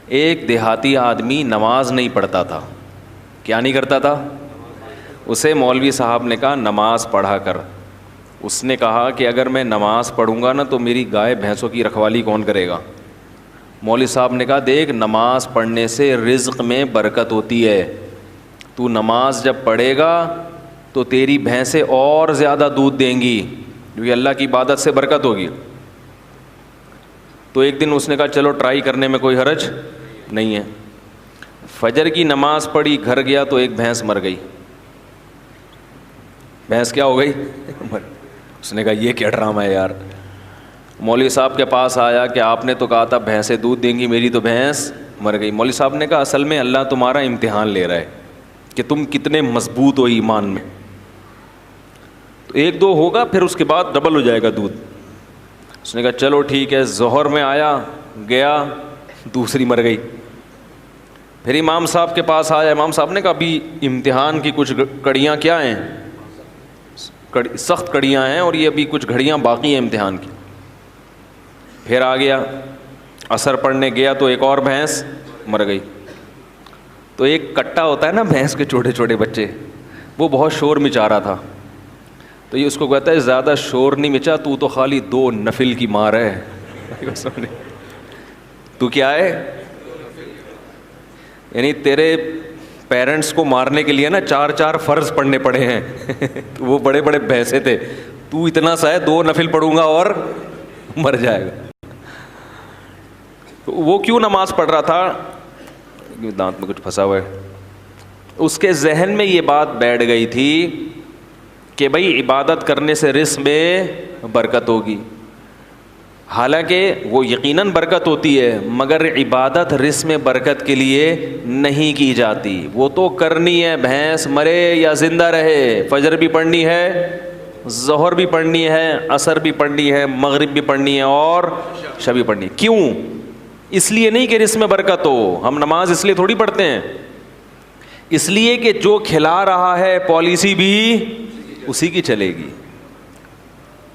ایک دیہاتی آدمی نماز نہیں پڑھتا تھا. کیا نہیں کرتا تھا؟ اسے مولوی صاحب نے کہا نماز پڑھا کر. اس نے کہا کہ اگر میں نماز پڑھوں گا نا تو میری گائے بھینسوں کی رکھوالی کون کرے گا؟ مولوی صاحب نے کہا دیکھ نماز پڑھنے سے رزق میں برکت ہوتی ہے. تو نماز جب پڑھے گا تو تیری بھینسیں اور زیادہ دودھ دیں گی کیونکہ اللہ کی عبادت سے برکت ہوگی. تو ایک دن اس نے کہا چلو ٹرائی کرنے میں کوئی حرج نہیں ہے. فجر کی نماز پڑھی, گھر گیا تو ایک بھینس مر گئی. بھینس کیا ہو گئی؟ اس نے کہا یہ کیا ڈرامہ ہے یار. مولوی صاحب کے پاس آیا کہ آپ نے تو کہا تھا بھینسیں دودھ دیں گی, میری تو بھینس مر گئی. مولوی صاحب نے کہا اصل میں اللہ تمہارا امتحان لے رہا ہے کہ تم کتنے مضبوط ہو ایمان میں. تو ایک دو ہوگا پھر اس کے بعد ڈبل ہو جائے گا دودھ. اس نے کہا چلو ٹھیک ہے. ظہر میں آیا, گیا, دوسری مر گئی. پھر امام صاحب کے پاس آیا. امام صاحب نے کہا ابھی امتحان کی کچھ کڑیاں کیا ہیں, سخت کڑیاں ہیں اور یہ ابھی کچھ گھڑیاں باقی ہیں امتحان کی. پھر آ گیا, عصر پڑھنے گیا تو ایک اور بھینس مر گئی. تو ایک کٹا ہوتا ہے نا بھینس کے چھوٹے چھوٹے بچے, وہ بہت شور مچا رہا تھا. تو یہ اس کو کہتا ہے زیادہ شور نہیں مچا, تو خالی 2 نفل کی مار ہے. تو کیا ہے, یعنی تیرے پیرنٹس کو مارنے کے لیے نا 4 فرض پڑھنے پڑے ہیں. وہ بڑے بڑے بھینسے تھے, تو اتنا سا ہے 2 نفل پڑھوں گا اور مر جائے گا. تو وہ کیوں نماز پڑھ رہا تھا؟ دانت میں کچھ پھنسا ہوا ہے. اس کے ذہن میں یہ بات بیٹھ گئی تھی کہ بھائی عبادت کرنے سے رزق میں برکت ہوگی. حالانکہ وہ یقیناً برکت ہوتی ہے, مگر عبادت رزق میں برکت کے لیے نہیں کی جاتی. وہ تو کرنی ہے, بھینس مرے یا زندہ رہے, فجر بھی پڑھنی ہے, ظہر بھی پڑھنی ہے, عصر بھی پڑھنی ہے, مغرب بھی پڑھنی ہے اور عشاء بھی پڑھنی ہے. کیوں؟ اس لیے نہیں کہ رزق میں برکت ہو. ہم نماز اس لیے تھوڑی پڑھتے ہیں, اس لیے کہ جو کھلا رہا ہے پالیسی بھی اسی کی چلے گی.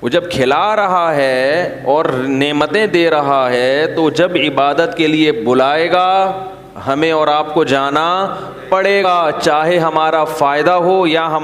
وہ جب کھلا رہا ہے اور نعمتیں دے رہا ہے تو جب عبادت کے لیے بلائے گا ہمیں اور آپ کو جانا پڑے گا, چاہے ہمارا فائدہ ہو یا ہم